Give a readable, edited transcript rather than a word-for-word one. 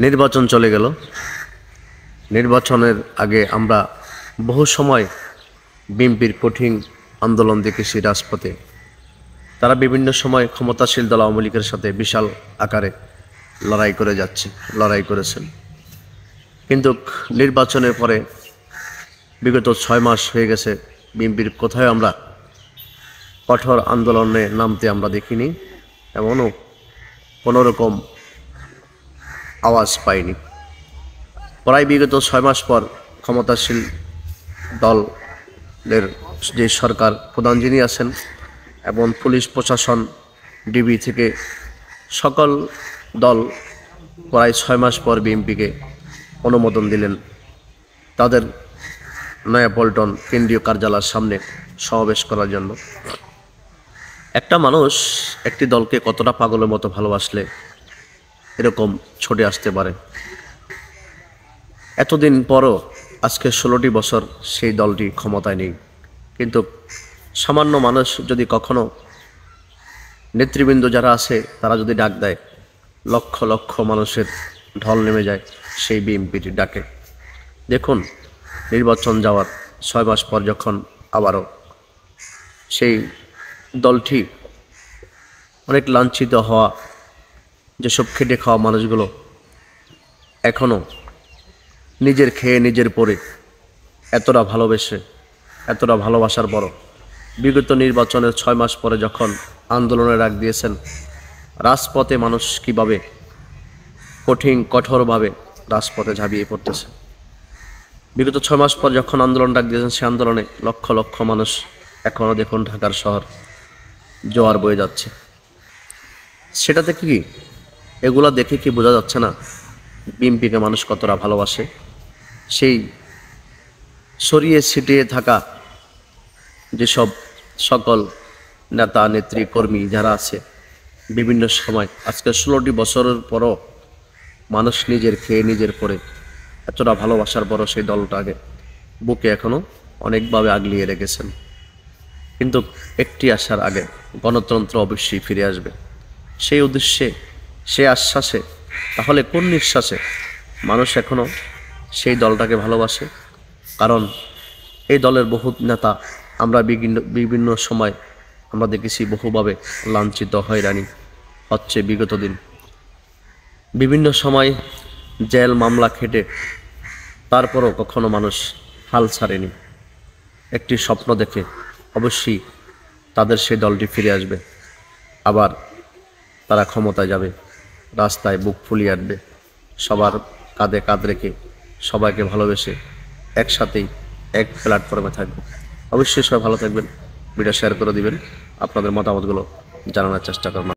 নির্বাচন চলে গেল। নির্বাচনের আগে আমরা বহু সময় বিএনপির কঠিন আন্দোলন দেখেছি রাজপথে। তারা বিভিন্ন সময় ক্ষমতাশীল দল আওয়ামী লীগের সাথে বিশাল আকারে লড়াই করেছেন। কিন্তু নির্বাচনের পরে বিগত 6 মাস হয়ে গেছে, বিএনপির কোথায় আমরা কঠোর আন্দোলনে নামতে আমরা দেখিনি, এমনও কোনো রকম আওয়াজ পাইনি। প্রায় বিগত 6 মাস পর ক্ষমতাশীল দলের যে সরকার প্রধান যিনি আছেন এবং পুলিশ প্রশাসন, ডিবি থেকে সকল দল প্রায় 6 মাস পর বিএনপিকে অনুমোদন দিলেন তাদের নয়াপল্টন কেন্দ্রীয় কার্যালয়ের সামনে সমাবেশ করার জন্য। একটা মানুষ একটি দলকে কতটা পাগলের মতো ভালোবাসলে এরকম ছুটে আসতে পারে। এতদিন পরও আজকে 16টি বছর সেই দলটি ক্ষমতায় নেই, কিন্তু সামান্য মানুষ যদি কখনো, নেতৃবৃন্দ যারা আছে তারা যদি ডাক দেয়, লক্ষ লক্ষ মানুষের ঢল নেমে যায় সেই বিএনপির ডাকে। দেখুন, নির্বাচন যাওয়ার 6 মাস পর যখন আবারও সেই দলটি অনেক লাঞ্ছিত হওয়া, যেসব খেটে খাওয়া মানুষগুলো এখনও নিজের খেয়ে নিজের পরে এতটা ভালোবাসার বড় বিগত নির্বাচনের 6 মাস পরে যখন আন্দোলনের ডাক দিয়েছেন, রাজপথে মানুষ কীভাবে কঠোরভাবে রাজপথে ঝাঁপিয়ে পড়তেছে। বিগত 6 মাস পর যখন আন্দোলন ডাক দিয়েছেন, সে আন্দোলনে লক্ষ লক্ষ মানুষ এখনও দেখুন ঢাকার শহর জোয়ার বয়ে যাচ্ছে। সেটাতে কি এগুলা দেখে কি বোঝা যাচ্ছে না বিএনপিকে মানুষ কতটা ভালোবাসে? সেই ছড়িয়ে ছিটিয়ে থাকা যেসব সকল নেতা নেত্রী কর্মী যারা আছে বিভিন্ন সময়, আজকে 16টি বছরের পরও মানুষ নিজের খেয়ে নিজের পরে এতটা ভালোবাসার পরও সেই দলটাকে বুকে এখনও অনেকভাবে আগলিয়ে রেখেছেন। কিন্তু একটি আশার আগে, গণতন্ত্র অবশ্যই ফিরে আসবে। সেই উদ্দেশ্যে, সে আশ্বাসে, তাহলে কোন নিঃশ্বাসে মানুষ এখনও সেই দলটাকে ভালোবাসে? কারণ এই দলের বহু নেতা আমরা বিভিন্ন সময় আমরা দেখেছি বহুভাবে লাঞ্ছিত হয়রানি হচ্ছে বিগত দিন। বিভিন্ন সময় জেল মামলা খেটে তারপরও কখনো মানুষ হাল ছাড়েনি। একটি স্বপ্ন দেখে অবশ্যই তাদের সেই দলটি ফিরে আসবে, আবার তারা ক্ষমতায় যাবে, রাস্তায় বুক ফুলিয়ে আসবে, সবার কাঁধে কাঁধ রেখে সবাইকে ভালোবেসে একসাথেই এক প্ল্যাটফর্মে থাকবে। অবশ্যই সবাই ভালো থাকবেন, ভিডিও শেয়ার করে দিবেন, আপনাদের মতামতগুলো জানানোর চেষ্টা করবেন।